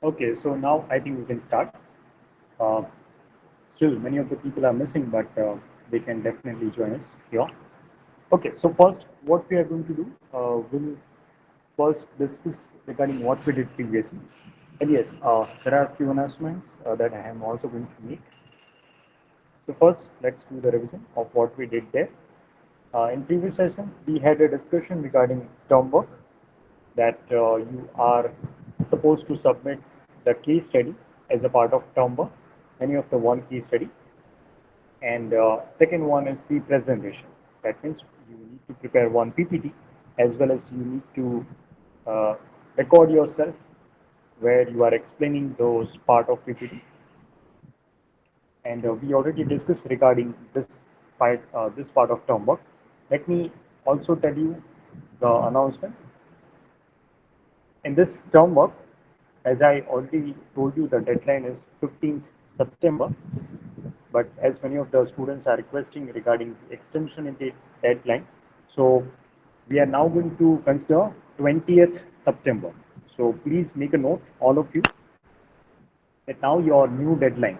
Okay, so now I think we can start. Uh, Still, many of the people are missing, but they can definitely join us here. Okay, so first, what we are going to do, we'll first discuss regarding what we did previously. And yes, there are a few announcements that I am also going to make. So first, let's do the revision of what we did there. In previous session, we had a discussion regarding term work that you are supposed to submit the case study as a part of term work, any of the one case study. And second one is the presentation. That means you need to prepare one PPT as well as you need to uh, record yourself where you are explaining those part of PPT. And we already discussed regarding this part of term work. Let me also tell you the announcement. In this term work, as I already told you, the deadline is 15th September. But as many of the students are requesting regarding the extension in the deadline, so we are now going to consider 20th September. So please make a note, all of you, that now your new deadline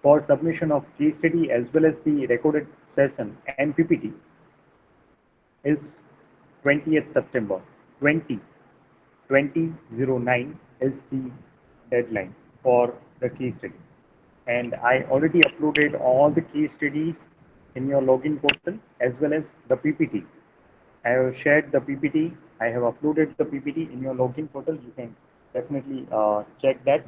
for submission of case study as well as the recorded session and PPT is 20th September. 20 2009 is the deadline for the case study. And I already uploaded all the case studies in your login portal as well as the PPT. I have shared the PPT. I have uploaded the PPT in your login portal. You can definitely check that.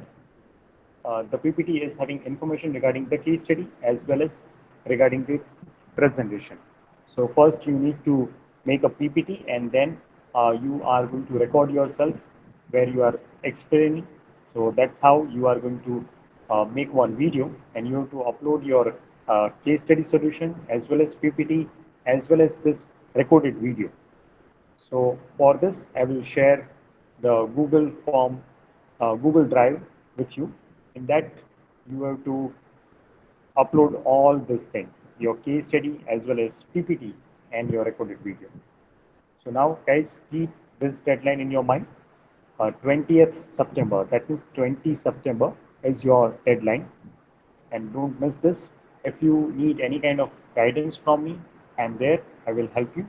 The PPT is having information regarding the case study as well as regarding the presentation. So first you need to make a PPT and then you are going to record yourself where you are explaining. So that's how you are going to make one video and you have to upload your case study solution as well as PPT as well as this recorded video. So for this, I will share the Google form, Google Drive with you. In that, you have to upload all this thing, your case study as well as PPT and your recorded video. So now, guys, keep this deadline in your mind. 20th September, that is 20 September is your deadline. And don't miss this. If you need any kind of guidance from me, I'm there. I will help you.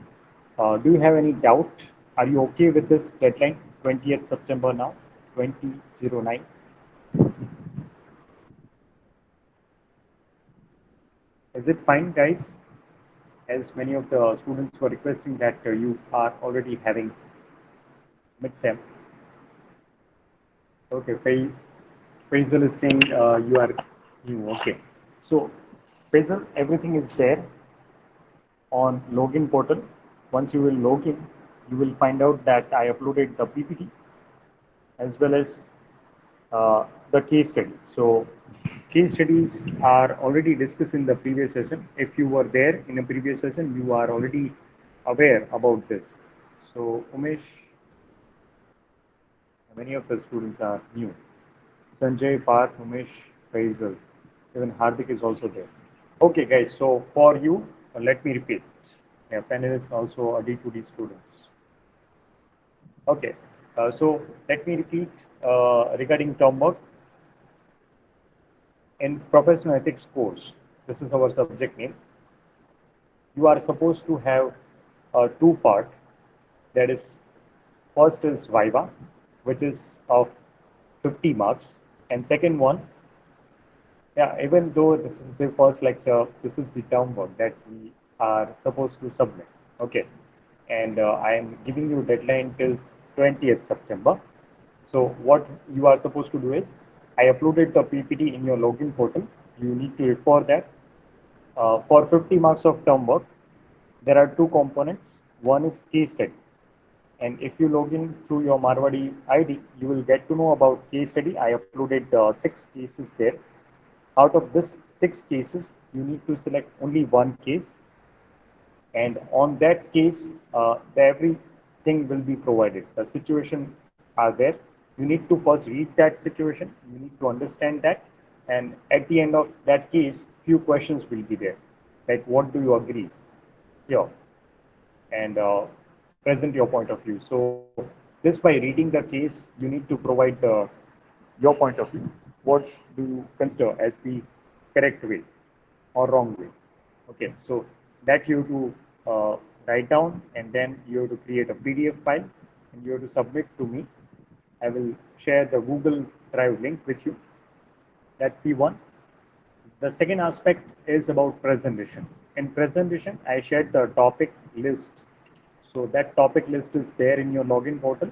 Do you have any doubt? Are you okay with this deadline, 20th September now, 2009? Is it fine, guys? As many of the students were requesting that you are already having mid-sem. Okay, Faisal is saying you are new. Okay. So, Faisal, everything is there on login portal. Once you will log in, you will find out that I uploaded the PPT as well as the case study. So case studies are already discussed in the previous session. If you were there in a previous session, you are already aware about this. So Umesh, many of the students are new. Sanjay, Parth, Umesh, Faisal, even Hardik is also there. Okay, guys. So for you, let me repeat. Yeah, panelists also are D2D students. Okay. So let me repeat regarding term work in professional ethics course. This is our subject name. You are supposed to have two part. That is, first is Viva, which is of 50 marks, and second one, yeah, even though this is the first lecture, this is the term work that we are supposed to submit. Okay, and I am giving you deadline till 20th September. So what you are supposed to do is, I uploaded the PPT in your login portal. You need to refer that. For 50 marks of term work, there are two components. One is case study. And if you log in through your Marwadi ID, you will get to know about case study. I uploaded 6 cases there. Out of this 6 cases, you need to select only one case. And on that case, everything will be provided. The situation are there. You need to first read that situation. You need to understand that. And at the end of that case, few questions will be there. Like, what do you agree here? And present your point of view. So this by reading the case, you need to provide the your point of view, what do you consider as the correct way or wrong way? Okay, so that you have to write down, and then you have to create a PDF file and you have to submit to me. I will share the Google Drive link with you. That's the one. The second aspect is about presentation. In presentation, I shared the topic list. So that topic list is there in your login portal.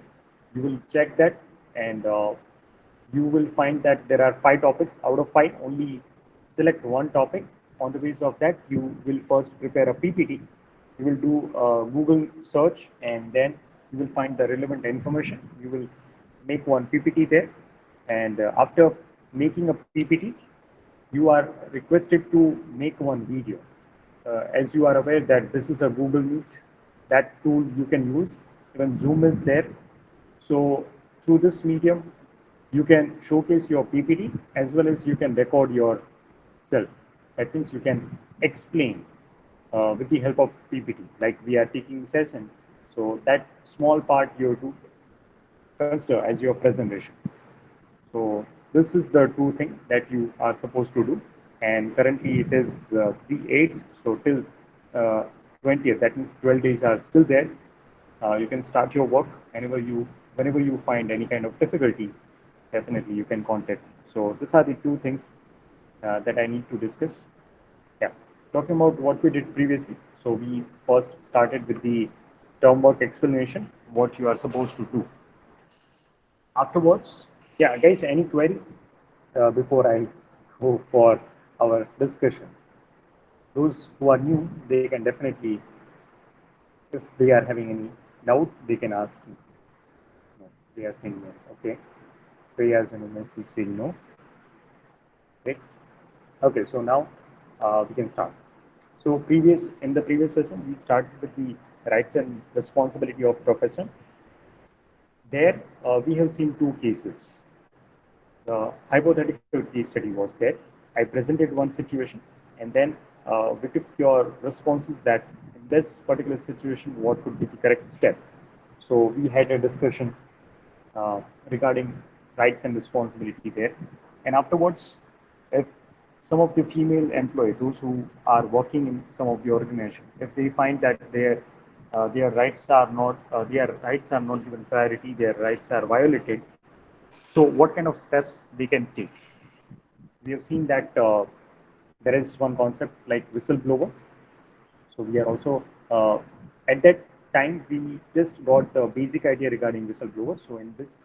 You will check that, and you will find that there are 5 topics. Out of 5, only select one topic. On the basis of that, you will first prepare a PPT. You will do a Google search, and then you will find the relevant information. You will make one PPT there, and after making a PPT, you are requested to make one video. As you are aware that this is a Google Meet, that tool you can use. Even Zoom is there. So through this medium, you can showcase your PPT as well as you can record yourself. That means you can explain with the help of PPT, like we are taking session. So that small part you have to consider as your presentation. So this is the two thing that you are supposed to do. And currently it is the 8th, so till 20th, that means 12 days are still there. You can start your work whenever you find any kind of difficulty, definitely you can contact me. So these are the two things that I need to discuss. Yeah, talking about what we did previously. So we first started with the term work explanation, what you are supposed to do. Afterwards, yeah, guys, any query before I go for our discussion? Those who are new, they can definitely, if they are having any doubt, they can ask me. No, they are saying no. Okay. Priyas and Umesh is saying no. Okay. Okay, so now we can start. So in the previous session, we started with the rights and responsibility of profession. There, we have seen two cases. The hypothetical case study was there. I presented one situation, and then we took your responses that in this particular situation, what would be the correct step. So we had a discussion regarding rights and responsibility there. And afterwards, if some of the female employees, those who are working in some of the organization, if they find that their rights are not given priority, their rights are violated, so what kind of steps they can take? We have seen that there is one concept like whistleblower. So we are also at that time we just got the basic idea regarding whistleblower. So in this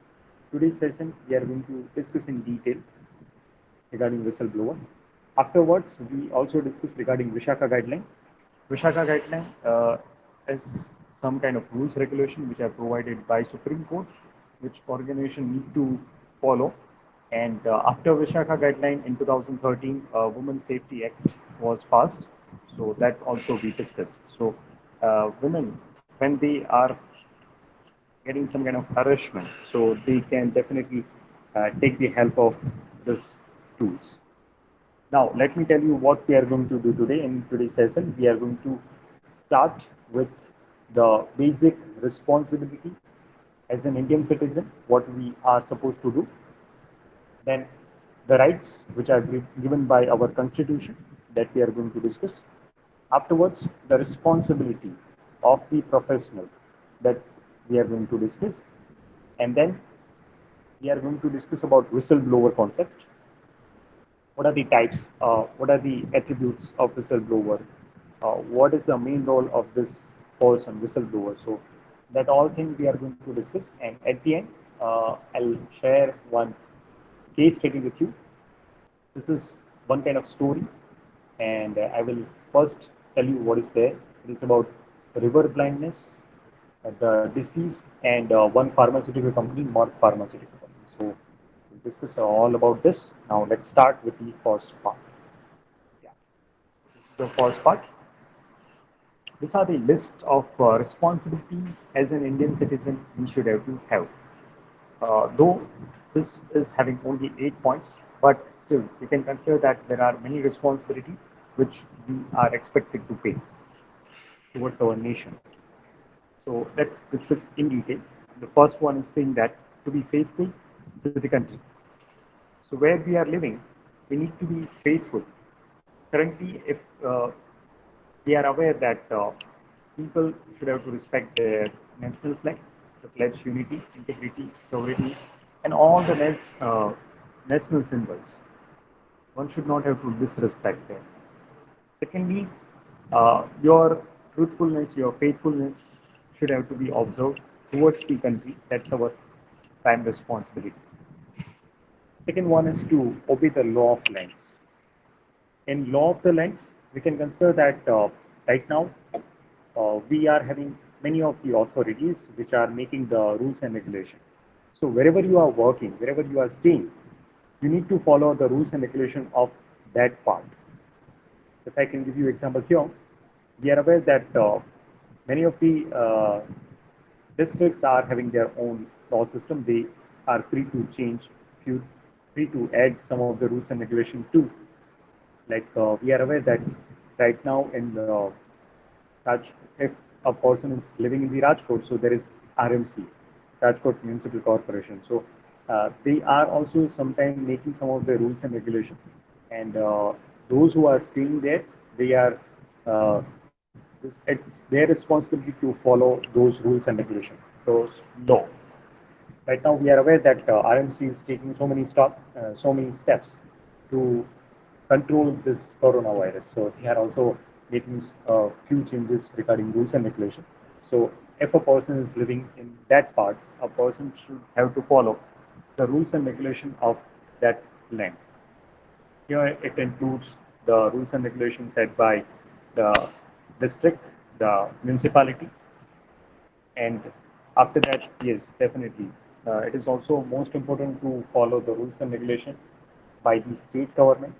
today's session, we are going to discuss in detail regarding whistleblower. Afterwards, we also discuss regarding Vishaka guideline. Vishaka guideline is some kind of rules regulation which are provided by Supreme Court, which organization need to follow. And after Vishaka guideline in 2013, Women's Safety Act was passed. So that also we discussed. So women, when they are getting some kind of harassment, so they can definitely take the help of this tools. Now, let me tell you what we are going to do today. In today's session, we are going to start with the basic responsibility as an Indian citizen, what we are supposed to do. Then the rights which are given by our constitution that we are going to discuss. Afterwards, the responsibility of the professional that we are going to discuss. And then we are going to discuss about whistleblower concept. What are the types? What are the attributes of whistleblower? What is the main role of this person, whistleblower? So that all things we are going to discuss. And at the end, I'll share one case study with you. This is one kind of story, and I will first tell you what is there. It is about river blindness, the disease, and one pharmaceutical company, Merck Pharmaceutical Company. So we'll discuss all about this. Now let's start with the first part. Yeah, this is the first part. These are the list of responsibilities as an Indian citizen we should have to have. Though this is having only 8 points, but still you can consider that there are many responsibilities which we are expected to pay towards our nation. So let's discuss in detail. The first one is saying that to be faithful to the country. So where we are living, we need to be faithful. Currently, if we are aware that people should have to respect their national flag, the pledge unity, integrity, sovereignty, and all the national symbols. One should not have to disrespect them. Secondly, your truthfulness, your faithfulness should have to be observed towards the country. That's our prime responsibility. Second one is to obey the law of lands. In law of the lands, we can consider that right now we are having many of the authorities which are making the rules and regulation. So wherever you are working, wherever you are staying, you need to follow the rules and regulation of that part. If I can give you example here, we are aware that many of the districts are having their own law system. They are free to change, free to add some of the rules and regulation too. Like we are aware that right now in the Raj, if a person is living in the Rajkot, so there is RMC, Rajkot Municipal Corporation. So they are also sometimes making some of the rules and regulations, and those who are staying there, they are it's their responsibility to follow those rules and regulations, those law. Right now, we are aware that RMC is taking so many steps to control this coronavirus. So they are also making few changes regarding rules and regulation. So if a person is living in that part, a person should have to follow the rules and regulation of that land. Here it includes the rules and regulations set by the district, the municipality, and after that, yes, definitely. It is also most important to follow the rules and regulation by the state government.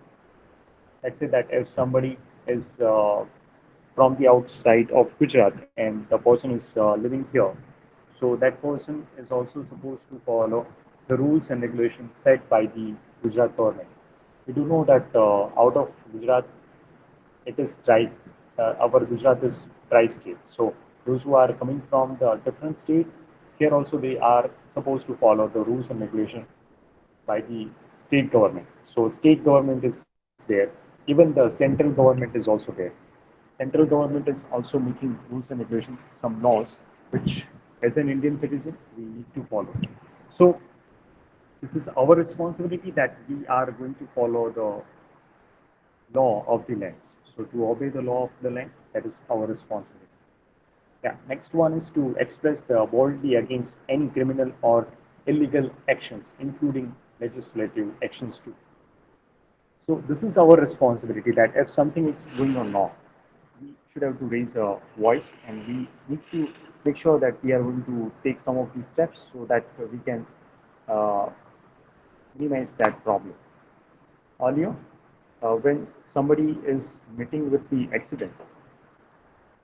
Let's say that if somebody is from the outside of Gujarat and the person is living here, so that person is also supposed to follow the rules and regulations set by the Gujarat government. We do know that out of Gujarat, it is dry. Our Gujarat is dry state. So those who are coming from the different state, here also they are supposed to follow the rules and regulation by the state government. So state government is there. Even the central government is also there. Central government is also making rules and regulations, some laws, which as an Indian citizen we need to follow. So this is our responsibility that we are going to follow the law of the land. So to obey the law of the land, that is our responsibility. Yeah. Next one is to express the boldly against any criminal or illegal actions, including legislative actions too. So this is our responsibility that if something is going on wrong, we should have to raise a voice and we need to make sure that we are going to take some of these steps so that we can uh, minimize that problem. Earlier, when somebody is meeting with the accident,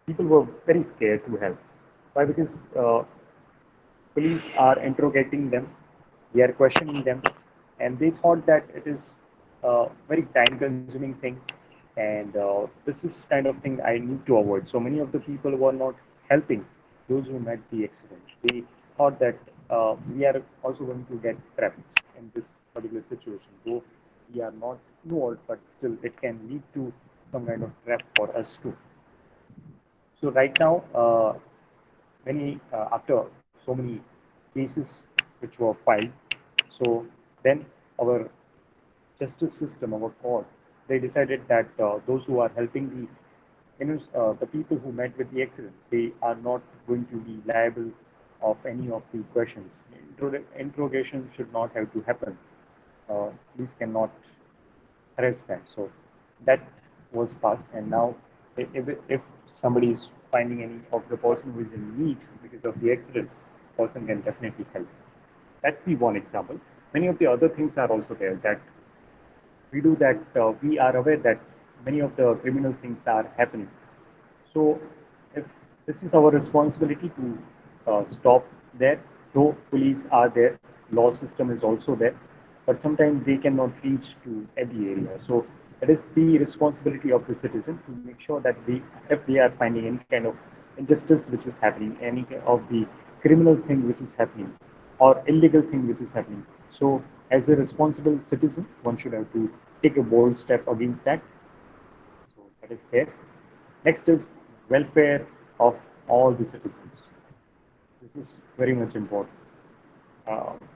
people were very scared to help. Why? Because police are interrogating them, they are questioning them, and they thought that it is a very time-consuming thing, and this is kind of thing I need to avoid. So many of the people were not helping those who met the accident. They thought that we are also going to get trapped in this particular situation, though we are not involved, but still it can lead to some kind of trap for us too. So right now, many after so many cases which were filed, so then our justice system, our court, they decided that those who are helping the people who met with the accident, they are not going to be liable of any of the questions. Interrogation should not have to happen. Police cannot harass them. So that was passed, and now if somebody is finding any of the person who is in need because of the accident, person can definitely help. That's the one example. Many of the other things are also there that we do that we are aware that many of the criminal things are happening. So if this is our responsibility to stop there, though police are there, law system is also there, but sometimes they cannot reach to every area. So it is the responsibility of the citizen to make sure that if they are finding any kind of injustice which is happening, any of the criminal thing which is happening, or illegal thing which is happening, so as a responsible citizen, one should have to take a bold step against that. So that is there. Next is welfare of all the citizens. This is very much important.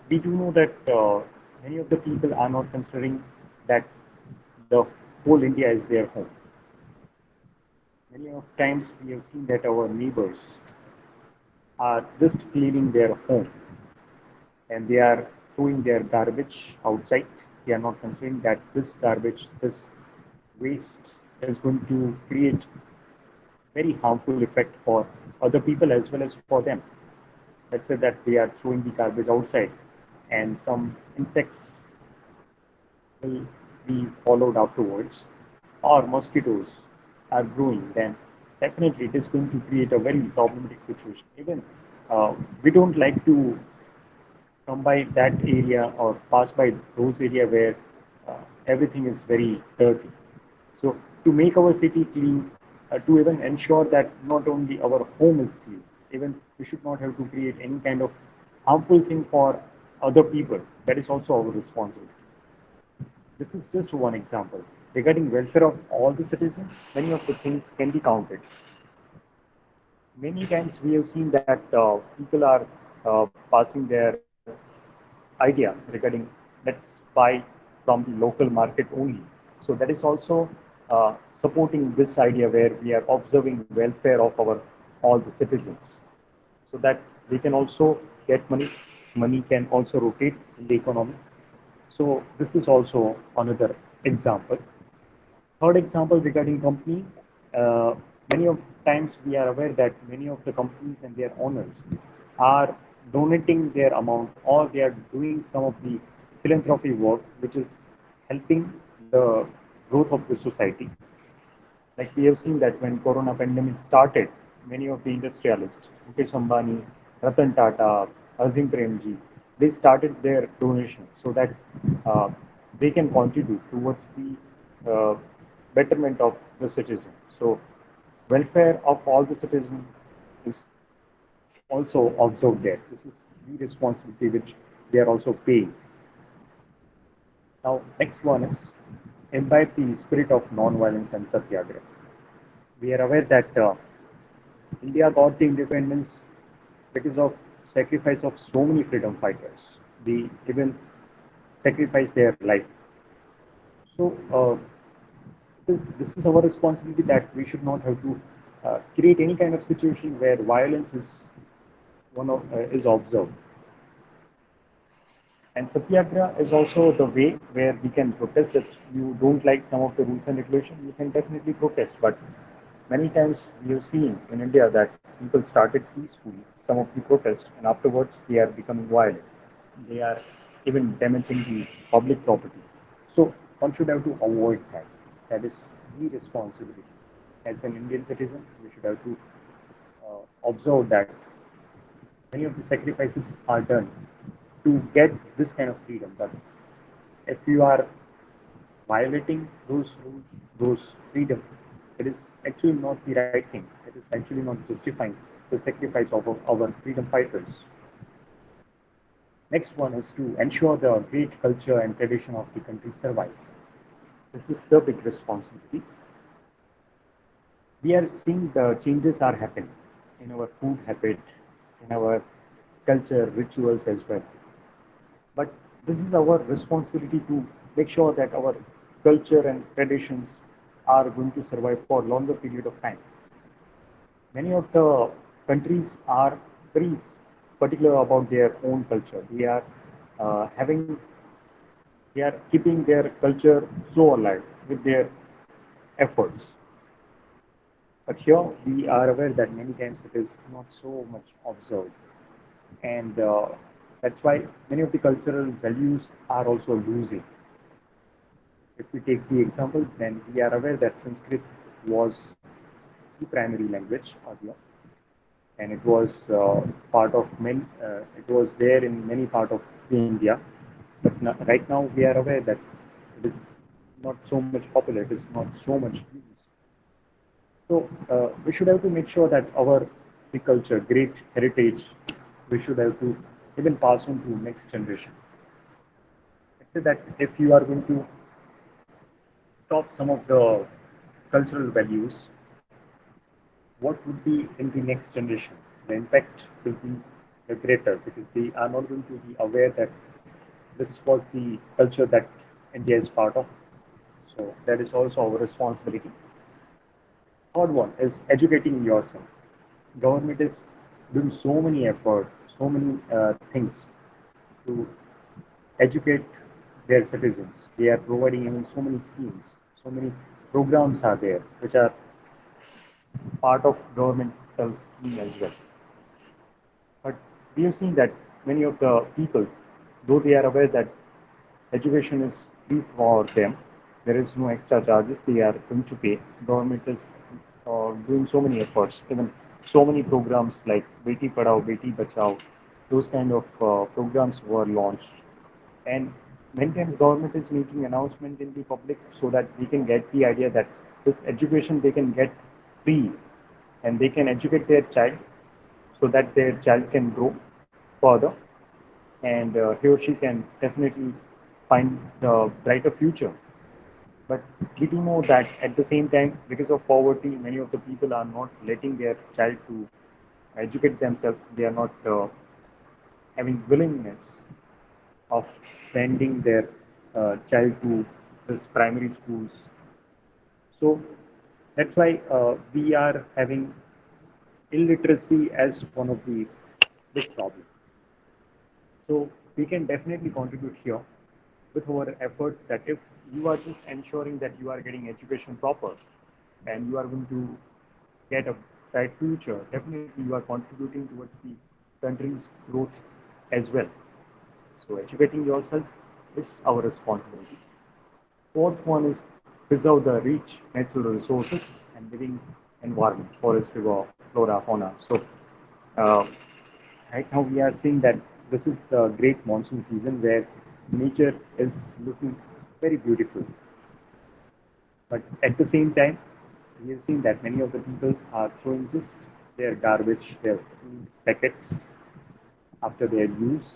We do know that many of the people are not considering that the whole India is their home. Many of times we have seen that our neighbors are just cleaning their home and they are throwing their garbage outside. They are not considering that this garbage, this waste is going to create very harmful effect for other people as well as for them. Let's say that they are throwing the garbage outside and some insects will be followed afterwards, or mosquitoes are growing, then definitely it is going to create a very problematic situation. Even we don't like to come by that area or pass by those area where everything is very dirty. So to make our city clean, to even ensure that not only our home is clean, even we should not have to create any kind of harmful thing for other people. That is also our responsibility. This is just one example. Regarding welfare of all the citizens, many of the things can be counted. Many times we have seen that people are passing their idea regarding let's buy from the local market only. So that is also supporting this idea where we are observing welfare of our all the citizens, so that they can also get money. Money can also rotate in the economy. So this is also another example. Third example regarding company, uh, many of times we are aware that many of the companies and their owners are donating their amount or they are doing some of the philanthropy work which is helping the growth of the society. Like we have seen that when Corona pandemic started, many of the industrialists, Mukesh Ambani, Ratan Tata, Azim Premji, they started their donation so that uh, they can contribute towards the betterment of the citizen. So welfare of all the citizens is also observed there. This is the responsibility which they are also paying. Now, next one is imbibe the spirit of non-violence and satyagraha. We are aware that India got the independence because of sacrifice of so many freedom fighters. They even sacrificed their life. So this is our responsibility that we should not have to create any kind of situation where violence is observed. And Satyagraha is also the way where we can protest. If you don't like some of the rules and regulations, you can definitely protest. But many times we have seen in India that people started peacefully, some of the protests, and afterwards they are becoming violent. They are even damaging the public property. So one should have to avoid that. That is the responsibility. As an Indian citizen, we should have to observe that many of the sacrifices are done to get this kind of freedom. But if you are violating those rules, those freedom, it is actually not the right thing. It is actually not justifying the sacrifice of our freedom fighters. Next one is to ensure the great culture and tradition of the country survive. This is the big responsibility. We are seeing the changes are happening in our food habit, in our culture, rituals as well. But this is our responsibility to make sure that our culture and traditions are going to survive for longer period of time. Many of the countries are very particular about their own culture. They are having, they are keeping their culture so alive with their efforts. But here we are aware that many times it is not so much observed, and that's why many of the cultural values are also losing. If we take the example, then we are aware that Sanskrit was the primary language earlier, and it was part of many. It was there in many part of India, but right now we are aware that it is not so much popular. It is not so much used. So we should have to make sure that our the culture, great heritage, we should have to even pass on to next generation. say that if you are going to stop some of the cultural values, what would be in the next generation? The impact will be greater because they are not going to be aware that this was the culture that India is part of. So that is also our responsibility. Third one is educating yourself. Government is doing so many effort, so many things to educate their citizens. They are providing even so many schemes, so many programs are there which are part of governmental scheme as well. But we have seen that many of the people, though they are aware that education is free for them, there is no extra charges they are going to pay. Government is doing so many efforts, even so many programs like Beti Padhao, Beti Bachao, those kind of programs were launched. And many times government is making announcement in the public so that we can get the idea that this education they can get free and they can educate their child so that their child can grow further and he or she can definitely find a brighter future. But we do know that at the same time, because of poverty, many of the people are not letting their child to educate themselves. They are not having willingness of sending their child to this primary schools. So that's why we are having illiteracy as one of the big problems. So we can definitely contribute here with our efforts that if you are just ensuring that you are getting education proper and you are going to get a bright future, definitely you are contributing towards the country's growth as well. So educating yourself is our responsibility. Fourth one is preserve the rich natural resources and living environment, forest, river, flora, fauna. So uh, right now we are seeing that this is the great monsoon season where nature is looking very beautiful. But at the same time, we have seen that many of the people are throwing just their garbage, their food packets after their use,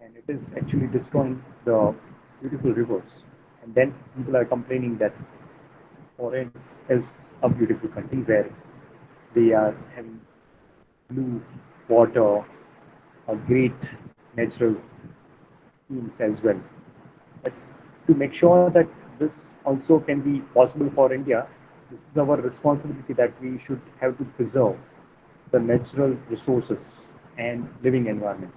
and it is actually destroying the beautiful rivers. And then people are complaining that foreign is a beautiful country where they are having blue water, a great natural scenes as well. But to make sure that this also can be possible for India, this is our responsibility that we should have to preserve the natural resources and living environment.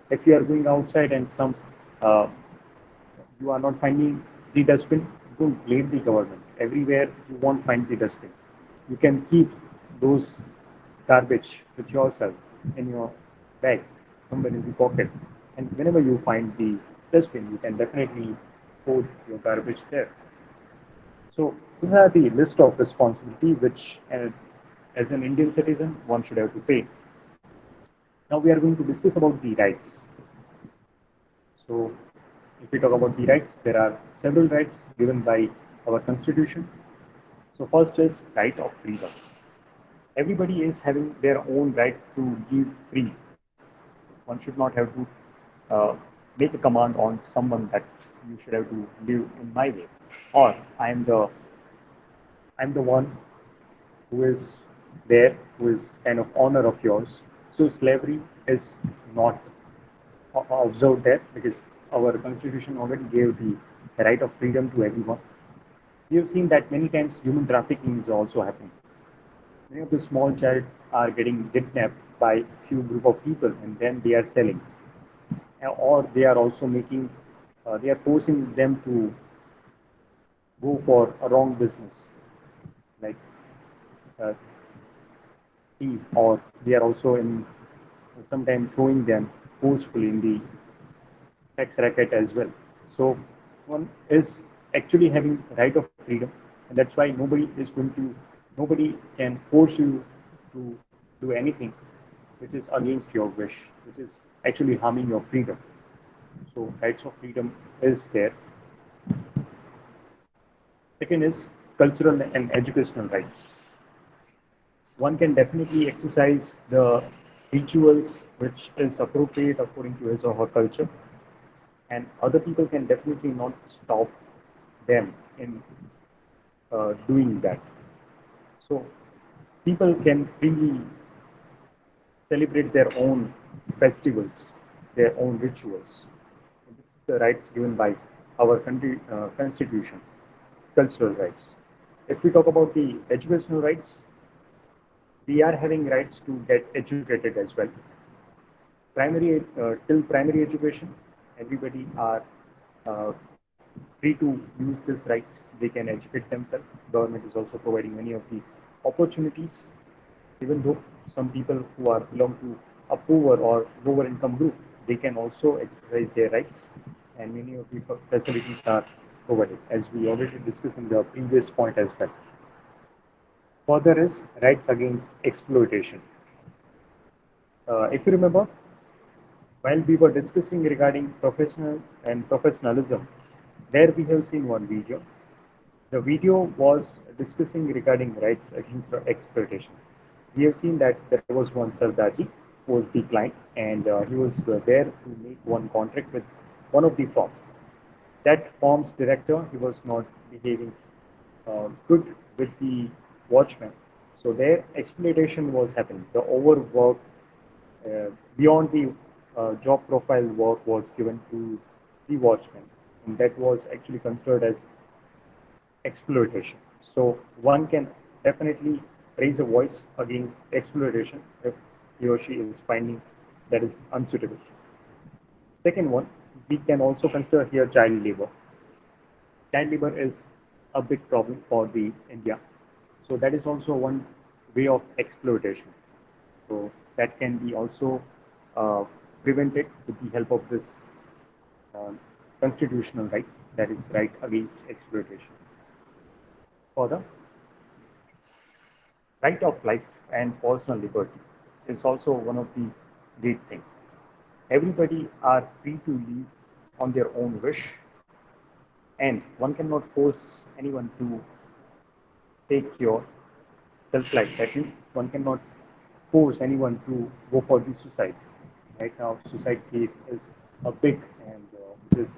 If you are going outside and some uh, you are not finding the dustbin, don't blame the government. Everywhere you won't find the dustbin. You can keep those garbage with yourself in your bag, somewhere in the pocket. And whenever you find the dustbin, you can definitely put your garbage there. So these are the list of responsibility which, as an Indian citizen, one should have to pay. Now we are going to discuss about the rights. So if we talk about the rights, there are several rights given by our constitution. So first is right of freedom. Everybody is having their own right to give free. One should not have to uh, make a command on someone that you should have to live in my way, or I'm the one who is there, who is kind of honor of yours. So slavery is not observed there because our constitution already gave the right of freedom to everyone. We have seen that many times human trafficking is also happening. Many of the small child are getting kidnapped by few group of people and then they are selling, or they are also making, they are forcing them to go for a wrong business, like uh, thief, or they are also in sometimes throwing them forcefully in the tax racket as well. So one is actually having right of freedom, and that's why nobody can force you to do anything which is against your wish, which is actually harming your freedom. So rights of freedom is there. Second is cultural and educational rights. One can definitely exercise the rituals which is appropriate according to his or her culture, and other people can definitely not stop them in doing that. So people can freely celebrate their own festivals, their own rituals. And this is the rights given by our country constitution, cultural rights. If we talk about the educational rights, we are having rights to get educated as well. Till primary education, everybody are uh, free to use this right. They can educate themselves. Government is also providing many of the opportunities, even though some people who are belong to a poor or lower income group, they can also exercise their rights, and many of the facilities are provided, as we already discussed in the previous point as well. Further is rights against exploitation. If you remember, while we were discussing regarding professional and professionalism, there we have seen one video. The video was discussing regarding rights against exploitation. We have seen that there was one Sardaji who was the client, and he was there to make one contract with one of the firm. That firm's director, he was not behaving good with the watchman. So their exploitation was happening. The overwork beyond the job profile work was given to the watchman, and that was actually considered as exploitation. So one can definitely raise a voice against exploitation if he or she is finding that is unsuitable. Second one, we can also consider here child labor. Child labor is a big problem for the India. So that is also one way of exploitation. So that can be also uh, prevented with the help of this uh, constitutional right, that is right against exploitation. Further, right of life and personal liberty is also one of the great things. Everybody are free to live on their own wish, and one cannot force anyone to take your self-life. That means one cannot force anyone to go for the suicide. Right now, suicide case is a big and which is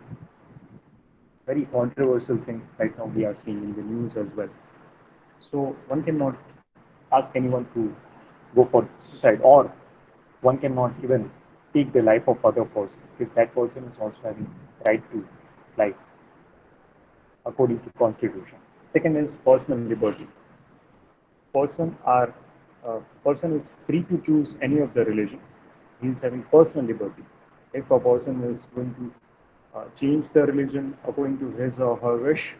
very controversial thing right now we are seeing in the news as well. So one cannot ask anyone to go for suicide, or one cannot even take the life of other person, because that person is also having right to life according to constitution. Second is personal liberty. Person is free to choose any of the religion. He is having personal liberty. If a person is going to change the religion according to his or her wish,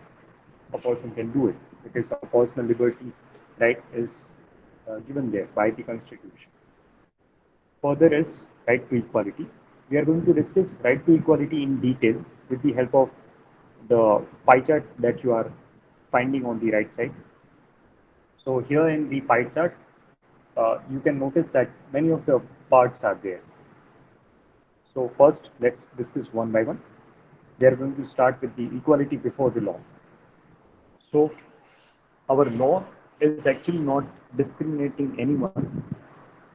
a person can do it, because a personal liberty right is given there by the constitution. Further is right to equality. We are going to discuss right to equality in detail with the help of the pie chart that you are finding on the right side. So here in the pie chart, you can notice that many of the parts are there. So first, let's discuss one by one. We are going to start with the equality before the law. So our law is actually not discriminating anyone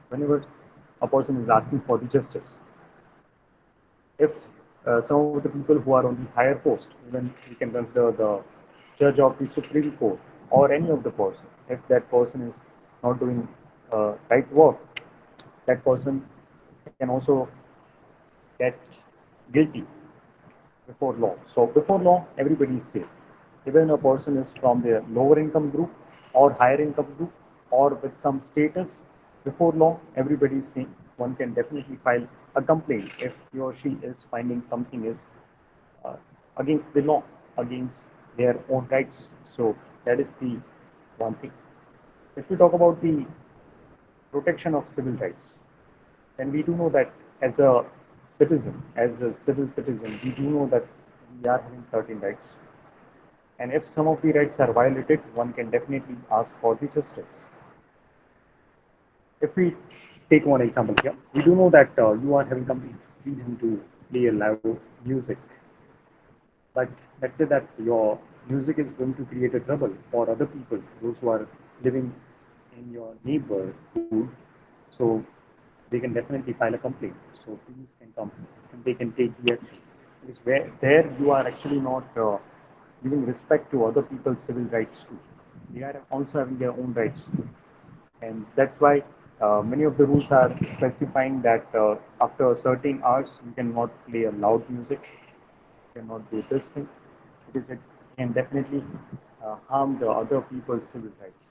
whenever a person is asking for the justice. If some of the people who are on the higher post, even we can consider the judge of the Supreme Court or any of the person, if that person is not doing right work, that person can also get guilty before law. So before law, everybody is safe. Even a person is from the lower income group or higher income group or with some status, before law, everybody is same. One can definitely file a complaint if he or she is finding something is uh, against the law, against their own rights. So that is the one thing. If we talk about the protection of civil rights, then we do know that as a citizen, as a civil citizen, we do know that we are having certain rights. And if some of the rights are violated, one can definitely ask for the justice. If we take one example here, we do know that you are having complete freedom to play a live music. But let's say that your music is going to create a trouble for other people, those who are living in your neighborhood. So they can definitely file a complaint. So police can come and they can take the action. Because where there you are actually not giving respect to other people's civil rights too. They are also having their own rights too. And that's why many of the rules are specifying that after certain hours you cannot play a loud music, you cannot do this thing, because it can definitely harm the other people's civil rights.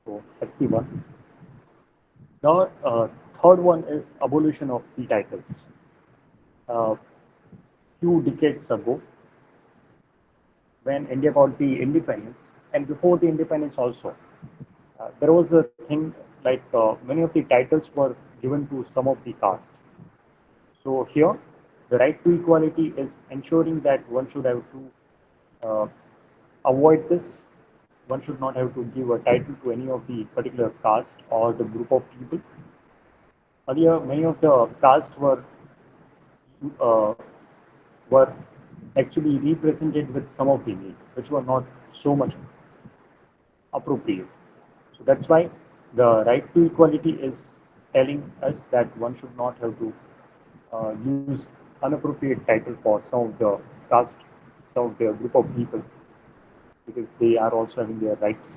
So that's the one. Now, third one is abolition of the titles. Uh, few decades ago, when India got the independence, and before the independence also, there was a thing like many of the titles were given to some of the caste. So here, the right to equality is ensuring that one should have to avoid this. One should not have to give a title to any of the particular caste or the group of people. Earlier, many of the castes uh, were actually represented with some of the names, which were not so much appropriate. So that's why the right to equality is telling us that one should not have to use unappropriate title for some of the caste, some of the group of people, because they are also having their rights.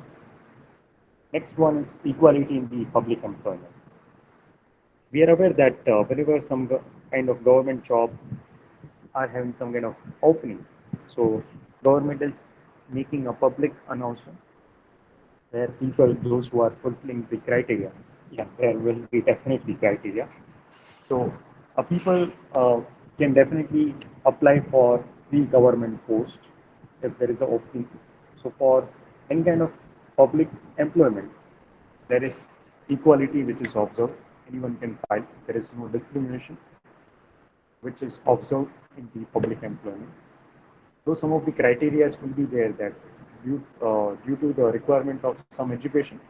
Next one is equality in the public employment. We are aware that whenever some kind of government job are having some kind of opening, so government is making a public announcement where people, those who are fulfilling the criteria, yeah, there will be definitely criteria. So people can definitely apply for the government post if there is an opening. So for any kind of public employment, there is equality which is observed. Anyone can file. There is no discrimination which is observed in the public employment. So some of the criteria will be there that due to the requirement of some education,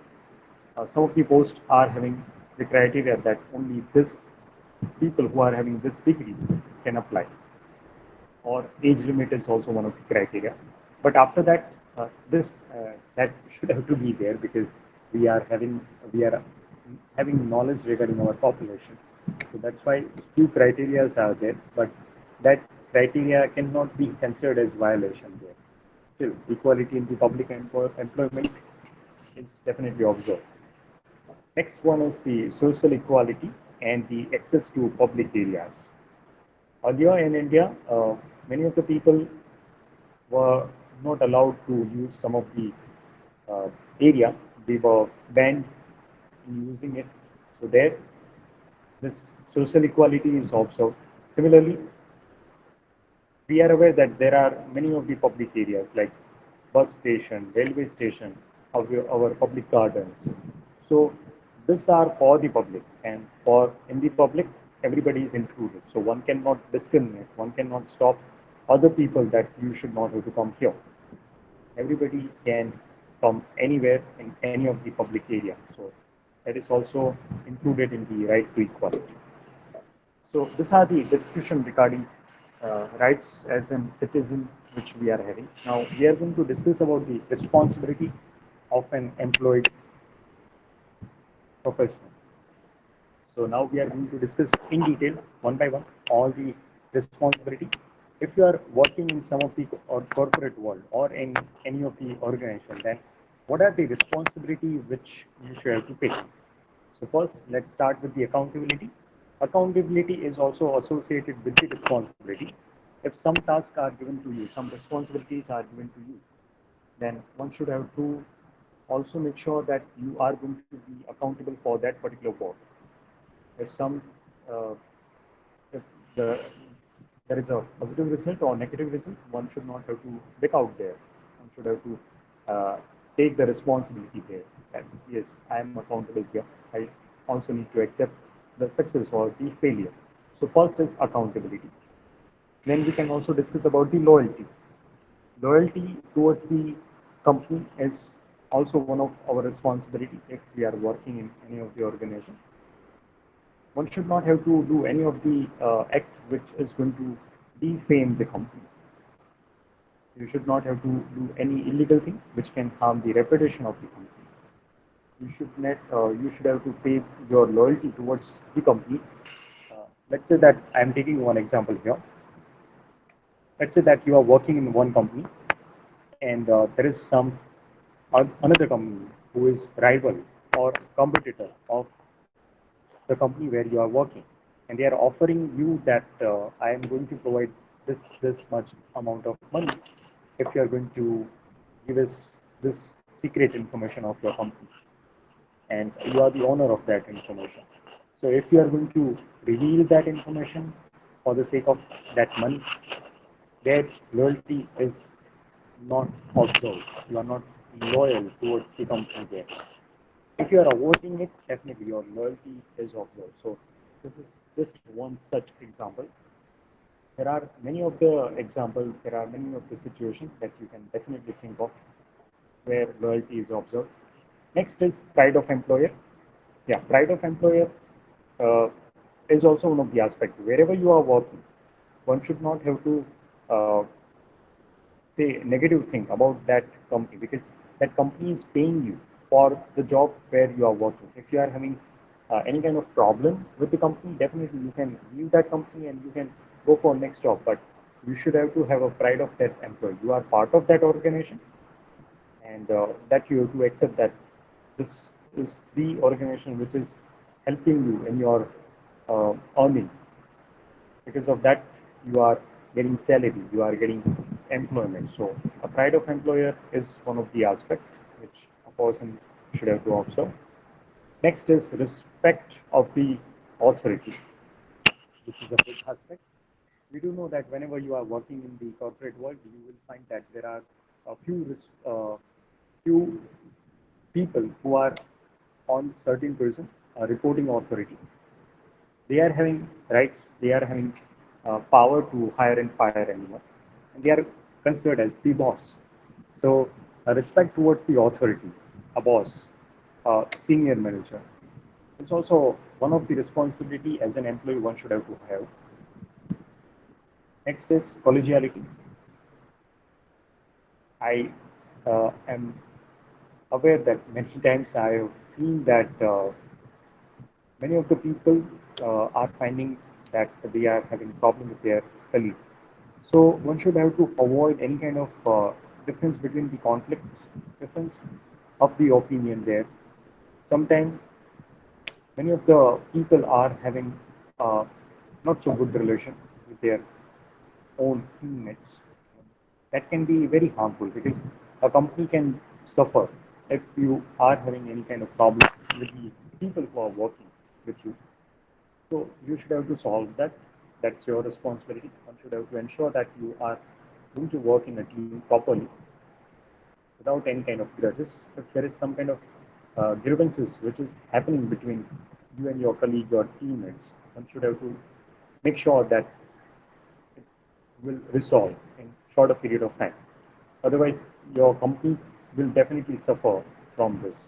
some of the posts are having the criteria that only this people who are having this degree can apply, or age limit is also one of the criteria. But after that, this that should have to be there, because we are having we are having knowledge regarding our population. So that's why few criteria are there, but that criteria cannot be considered as violation there. Still, equality in the public employment is definitely observed. Next one is the social equality and the access to public areas. Earlier in India, many of the people were not allowed to use some of the uh, area. They were banned in using it. So there, this social equality is observed. Similarly, we are aware that there are many of the public areas like bus station, railway station, our public gardens. So these are for the public, and for in the public, everybody is included. So one cannot discriminate, one cannot stop other people that you should not have to come here. Everybody can come anywhere in any of the public area. So that is also included in the right to equality. So these are the discussion regarding rights as a citizen which we are having. Now we are going to discuss about the responsibility of an employed professional. So now we are going to discuss in detail, one by one, all the responsibility. If you are working in some of the or corporate world or in any of the organization, then what are the responsibility which you should have to pay? So first, let's start with the accountability. Accountability is also associated with the responsibility. If some tasks are given to you, some responsibilities are given to you, then one should have to also make sure that you are going to be accountable for that particular work. If some uh, if there is a positive result or negative result, one should not have to back out there. One should have to take the responsibility there. That yes, I am accountable here. I also need to accept the success or the failure. So first is accountability. Then we can also discuss about the loyalty. Loyalty towards the company is also one of our responsibility if we are working in any of the organization. One should not have to do any of the act which is going to defame the company. You should not have to do any illegal thing which can harm the reputation of the company. You should have to pay your loyalty towards the company. Let's say that I'm taking one example here. let's say that you are working in one company and there is some another company who is rival or competitor of the company where you are working, and they are offering you that I am going to provide this much amount of money if you are going to give us this secret information of your company, and you are the owner of that information. So if you are going to reveal that information for the sake of that money, their loyalty is not observed. You are not loyal towards the company there. If you are avoiding it, definitely your loyalty is observed. So this is just one such example. There are many of the examples, there are many of the situations that you can definitely think of where loyalty is observed. Next is pride of employer. Yeah, pride of employer uh, is also one of the aspects. Wherever you are working, one should not have to say negative thing about that company, because that company is paying you for the job where you are working. If you are having any kind of problem with the company, definitely you can leave that company and you can go for next job. But you should have to have a pride of that employee. You are part of that organization, and that you have to accept that this is the organization which is helping you in your earning. Because of that, you are getting salary, you are getting employment. So a pride of employer is one of the aspects which a person should have to observe. Next is respect of the authority. This is a big aspect. We do know that whenever you are working in the corporate world, you will find that there are a few people who are on certain person reporting authority. They are having rights, they are having power to hire and fire anyone, and they are considered as the boss. So, respect towards the authority, a boss, senior manager, is also one of the responsibility as an employee one should have to have. Next is collegiality. I am aware that many times I have seen that many of the people are finding that they are having problem with their colleague. So one should have to avoid any kind of difference between the conflicts, difference of the opinion there. Sometimes many of the people are having not so good relation with their own teammates. That can be very harmful because a company can suffer if you are having any kind of problem with the people who are working with you. So you should have to solve that. That's your responsibility. One should have to ensure that you are going to work in a team properly without any kind of grudges. If there is some kind of grievances which is happening between you and your colleague or teammates, one should have to make sure that it will resolve in shorter period of time. Otherwise, your company will definitely suffer from this.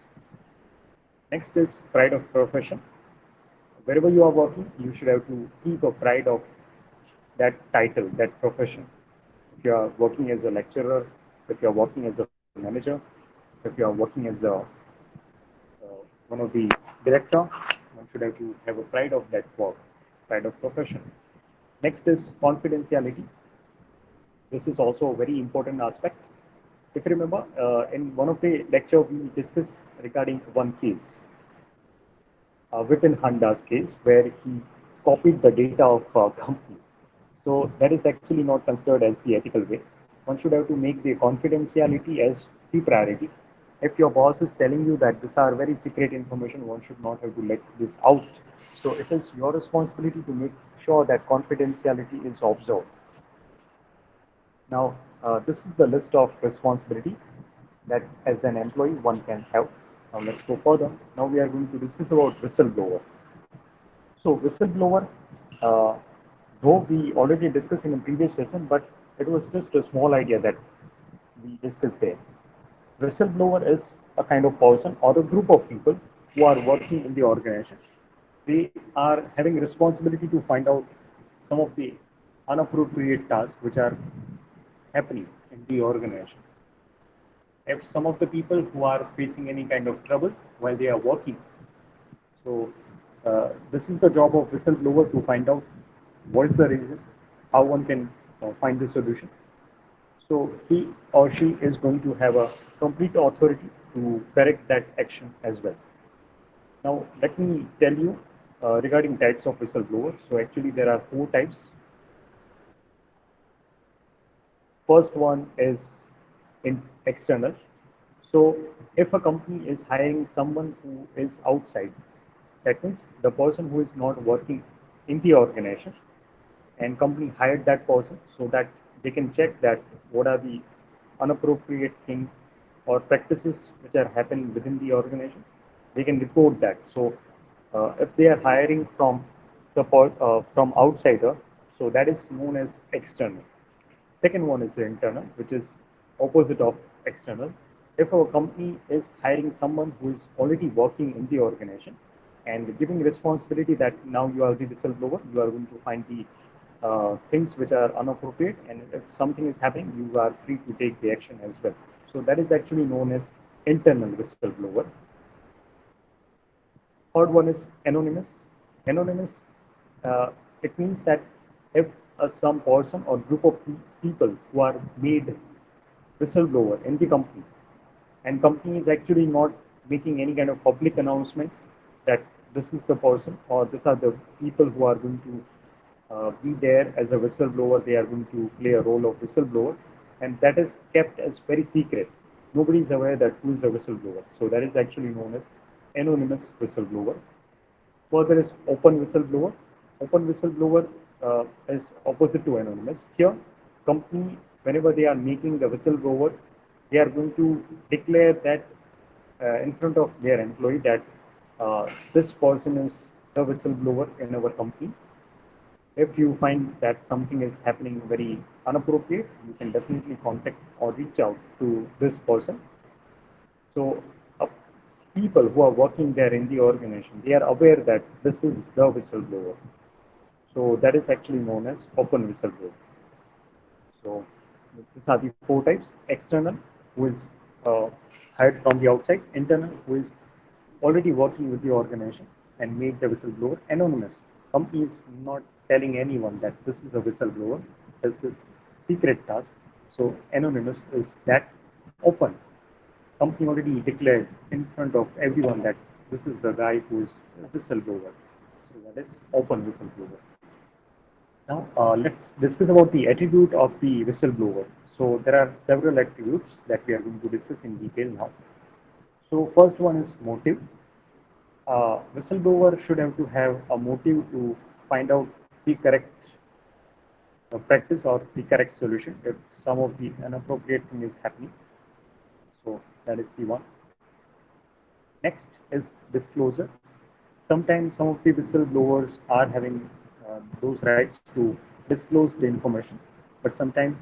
Next is pride of profession. Wherever you are working, you should have to keep a pride of that title, that profession. If you are working as a lecturer, if you are working as a manager, if you are working as one of the director, one should have to have a pride of that work, pride of profession. Next is confidentiality. This is also a very important aspect. If you remember, in one of the lecture we discussed regarding one case, Vipin Handa's case, where he copied the data of a company. So that is actually not considered as the ethical way. One should have to make the confidentiality as the priority. If your boss is telling you that these are very secret information, one should not have to let this out. So it is your responsibility to make sure that confidentiality is observed. Now, this is the list of responsibility that as an employee one can have. Now let's go further. Now we are going to discuss about whistleblower. So whistleblower, uh, though we already discussed in a previous session, but it was just a small idea that we discussed there. Whistleblower is a kind of person or a group of people who are working in the organization. They are having responsibility to find out some of the unappropriate tasks which are happening in the organization. If some of the people who are facing any kind of trouble while they are working, so this is the job of whistleblower to find out what is the reason, how one can find the solution. So he or she is going to have a complete authority to correct that action as well. Now, let me tell you regarding types of whistleblowers. So actually there are four types. First one is external. So if a company is hiring someone who is outside, that means the person who is not working in the organization, and company hired that person so that they can check that what are the inappropriate things or practices which are happening within the organization. They can report that. So if they are hiring from from outsider, so that is known as external. Second one is internal, which is opposite of external. If our company is hiring someone who is already working in the organization and giving responsibility that now you are the whistleblower, you are going to find the things which are inappropriate, and if something is happening, you are free to take the action as well. So that is actually known as internal whistleblower. Third one is anonymous. Anonymous, uh, it means that if some person or group of people who are made whistleblower in the company, and company is actually not making any kind of public announcement that this is the person or these are the people who are going to be there as a whistleblower, they are going to play a role of whistleblower, and that is kept as very secret. Nobody is aware that who is the whistleblower. So that is actually known as anonymous whistleblower. Further is open whistleblower. Open whistleblower is opposite to anonymous. Here, company, whenever they are making the whistleblower, they are going to declare that in front of their employee that this person is the whistleblower in our company. If you find that something is happening very inappropriate, you can definitely contact or reach out to this person. So people who are working there in the organization, they are aware that this is the whistleblower. So that is actually known as open whistleblower. So these are the four types: external, who is uh, hired from the outside; internal, who is already working with the organization and made the whistleblower; anonymous, company is not telling anyone that this is a whistleblower. This is secret task. So anonymous is that. Open, company already declared in front of everyone that this is the guy who is a whistleblower. So that is open whistleblower. Now let's discuss about the attribute of the whistleblower. So there are several attributes that we are going to discuss in detail now. So first one is motive. Whistleblower should have to have a motive to find out the correct practice or the correct solution if some of the inappropriate thing is happening. So that is the one. Next is disclosure. Sometimes some of the whistleblowers are having those rights to disclose the information, but sometimes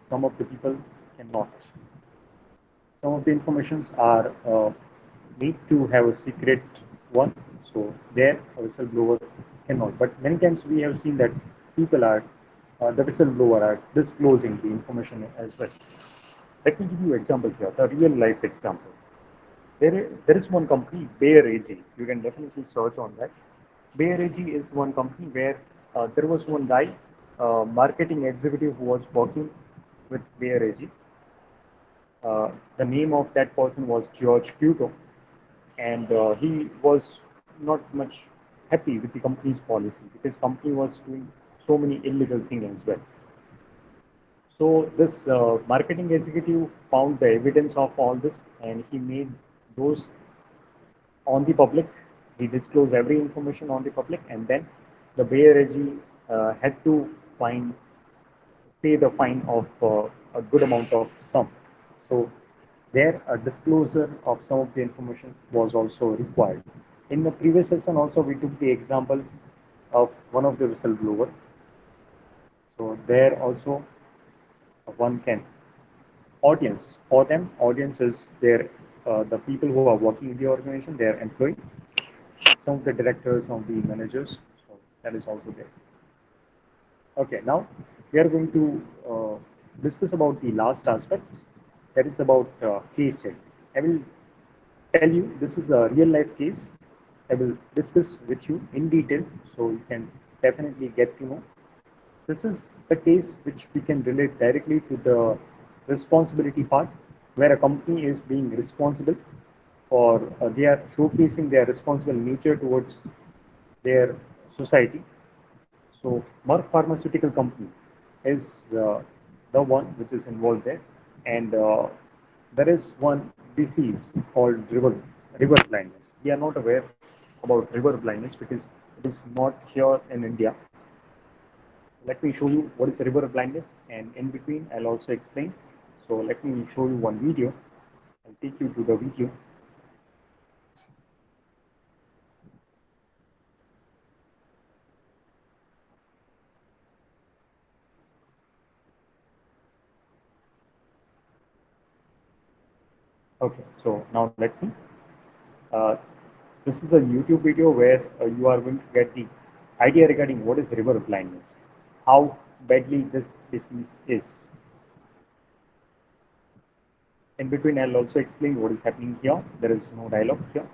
some of the people cannot. Some of the informations are need to have a secret one, so there a whistleblower cannot. But many times we have seen that people are the whistleblower are disclosing the information as well. Let me give you an example here, the real life example. There is one company, Bayer AG. You can definitely search on that. Bayer AG is one company where there was one guy, marketing executive who was working with Bayer AG. The name of that person was George Cuto, and he was not much happy with the company's policy because company was doing so many illegal things as well. So this marketing executive found the evidence of all this, and he made those on the public. He disclosed every information on the public, and then the Bayer AG had to pay the fine of a good amount of sum. So there, a disclosure of some of the information was also required. In the previous session, also we took the example of one of the whistleblower. So there also one can audience for them. Audience is their the people who are working in the organization, their employee, some of the directors, some of the managers. So that is also there. Okay, now we are going to discuss about the last aspect, that is about case study. I will tell you this is a real life case. I will discuss with you in detail so you can definitely get to know. This is the case which we can relate directly to the responsibility part, where a company is being responsible for, they are showcasing their responsible nature towards their society. So Merck Pharmaceutical Company is the one which is involved there, and there is one disease called river blindness. We are not aware about river blindness because it is not here in India. Let me show you what is river blindness, and in between I'll also explain. So let me show you one video. I'll take you to the video. Okay, so now let's see. Uh, this is a YouTube video where you are going to get the idea regarding what is river blindness, how badly this disease is. In between, I'll also explain what is happening here. There is no dialogue here.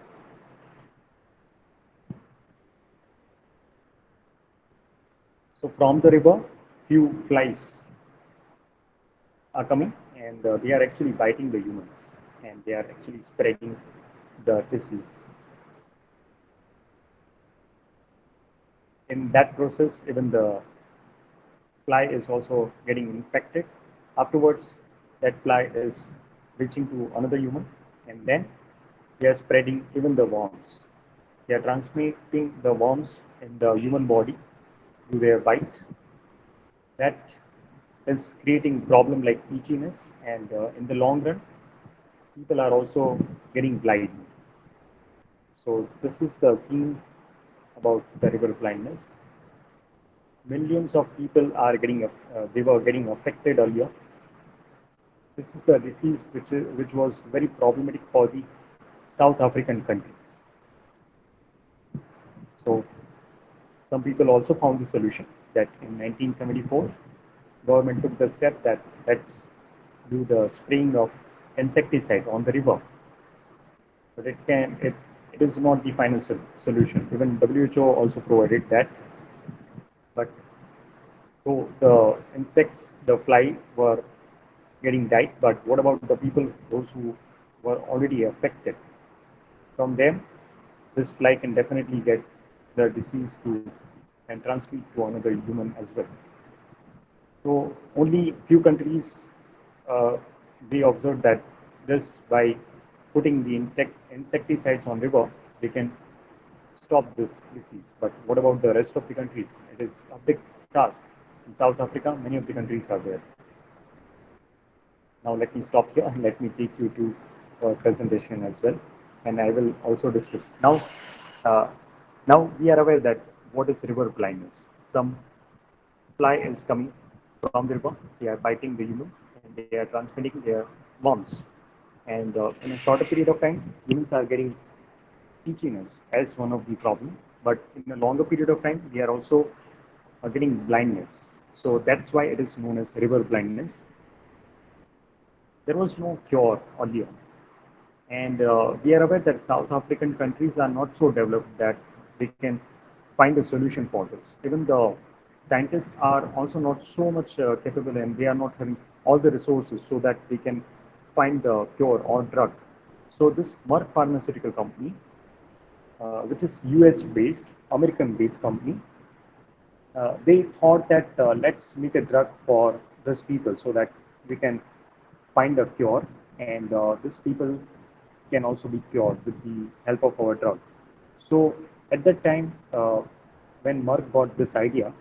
So from the river, few flies are coming, and they are actually biting the humans, and they are actually spreading the disease. In that process, even the fly is also getting infected. Afterwards, that fly is reaching to another human, and then they are spreading even the worms. They are transmitting the worms in the human body through their bite. That is creating problem like itchiness, and in the long run, people are also getting blind. So this is the scene about the river blindness. Millions of people are getting, they were getting affected earlier. This is the disease which was very problematic for the South African countries. So some people also found the solution that in 1974, government took the step that let's do the spraying of insecticide on the river. But it is not the final solution. Even WHO also provided that. But so the insects, the fly were getting died. But what about the people, those who were already affected? From them, this fly can definitely get the disease to and transmit to another human as well. So only few countries we observed that just by putting the insecticides on river, they can stop this disease. But what about the rest of the countries? It is a big task. In South Africa, many of the countries are there. Now let me stop here and let me take you to our presentation as well, and I will also discuss. Uh, now we are aware that what is river blindness. Some fly is coming from the river. They are biting the humans, and they are transmitting their worms. And in a shorter period of time, humans are getting itchiness as one of the problem. But in a longer period of time, they are also getting blindness. So that's why it is known as river blindness. There was no cure earlier. And we are aware that South African countries are not so developed that they can find a solution for this. Even the scientists are also not so much capable, and they are not having all the resources so that they can find the cure or drug. So this Merck Pharmaceutical Company, which is US based, American based company, they thought that let's make a drug for these people so that we can find a cure, and these people can also be cured with the help of our drug. So at that time, when Merck got this idea,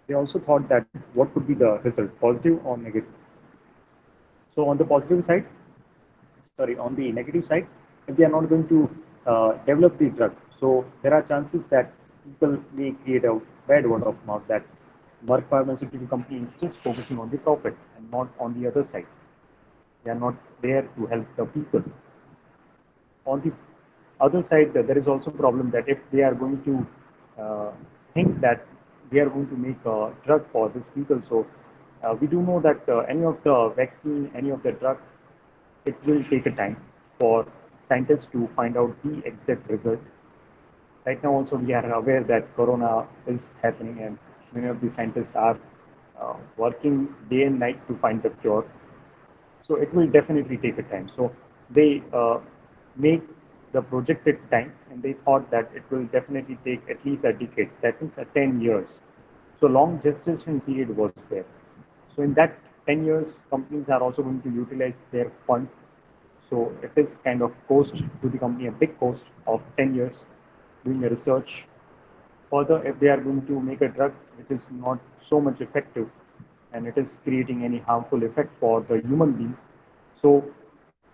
they also thought that what could be the result, positive or negative. So on the positive side, sorry, on the negative side, if they are not going to develop the drug, so there are chances that people may create a bad word of mouth that Merck Pharmaceutical Company is just focusing on the profit and not on the other side. They are not there to help the people. On the other side, there is also a problem that if they are going to think that they are going to make a drug for these people, so we do know that any of the vaccine, any of the drug, it will take a time for scientists to find out the exact result. Right now, also we are aware that Corona is happening, and Many of the scientists are working day and night to find the cure. So it will definitely take a time. So they make the projected time, and they thought that it will definitely take at least a decade, that is 10 years. So long gestation period was there. So in that 10 years, companies are also going to utilize their fund. So it is kind of cost to the company, a big cost of 10 years doing the research. Further, if they are going to make a drug which is not so much effective and it is creating any harmful effect for the human being, so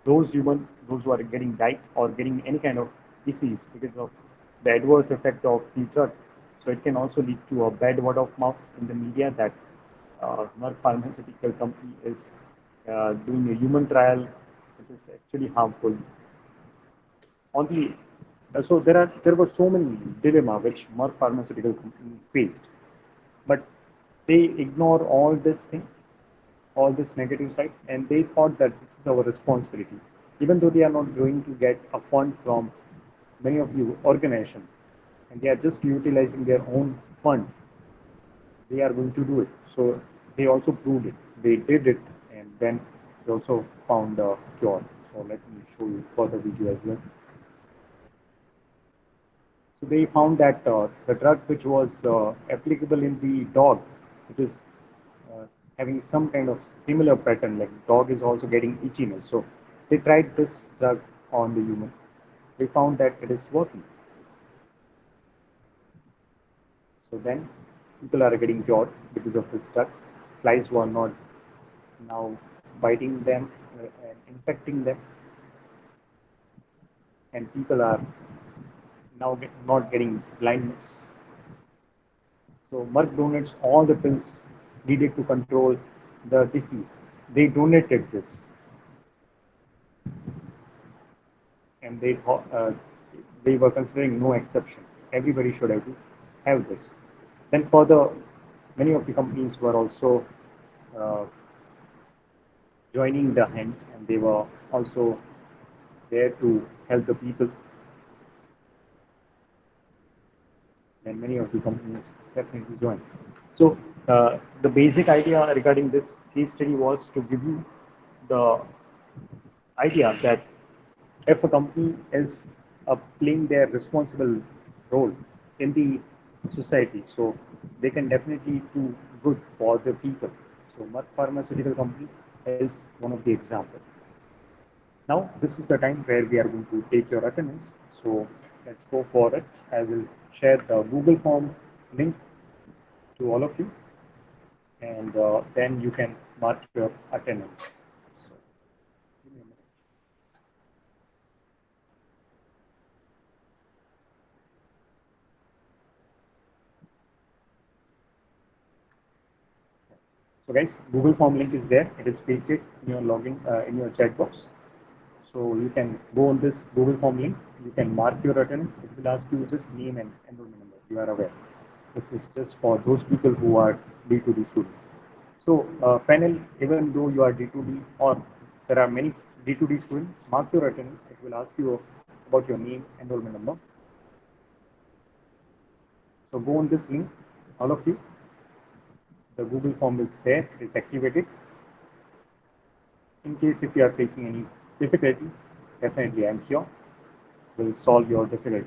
those who are getting died or getting any kind of disease because of the adverse effect of the drug, so it can also lead to a bad word of mouth in the media that Merck pharmaceutical company is doing a human trial, which is actually harmful. On the so there were so many dilemma which Merck pharmaceutical company faced, but they ignore all this thing, all this negative side, and they thought that this is our responsibility. Even though they are not going to get a fund from many of the organization, and they are just utilizing their own fund, they are going to do it. So they also proved it. They did it, and then they also found a cure. So let me show you further video as well. So they found that the drug which was applicable in the dog, which is uh, having some kind of similar pattern, like dog is also getting itchiness. So they tried this drug on the human. They found that it is working. So then people are getting cured because of this drug. Flies were not now biting them and infecting them, and people are now not getting blindness. So Merck donates all the pills needed to control the disease. They donated this, and they were considering no exception. Everybody should have to have this. Then further, many of the companies were also uh, joining the hands, and they were also there to help the people. And many of the companies definitely joined. So the basic idea regarding this case study was to give you the idea that if a company is playing their responsible role in the society, so they can definitely do good for the people. So Merck Pharmaceutical Company is one of the examples. Now this is the time where we are going to take your attendance. So let's go for it. I will share the Google form link to all of you, and then you can mark your attendance. So, give me a minute. So guys, Google form link is there. It is pasted in your login in your chat box. So you can go on this Google form link. You can mark your attendance. It will ask you just name and enrollment number. You are aware. This is just for those people who are D2D students. So panel, even though you are D2D or there are many D2D students, mark your attendance. It will ask you about your name, enrollment number. So go on this link, all of you. The Google form is there. It is activated. In case if you are facing any difficulty, definitely I'm here. Will solve your difficulty.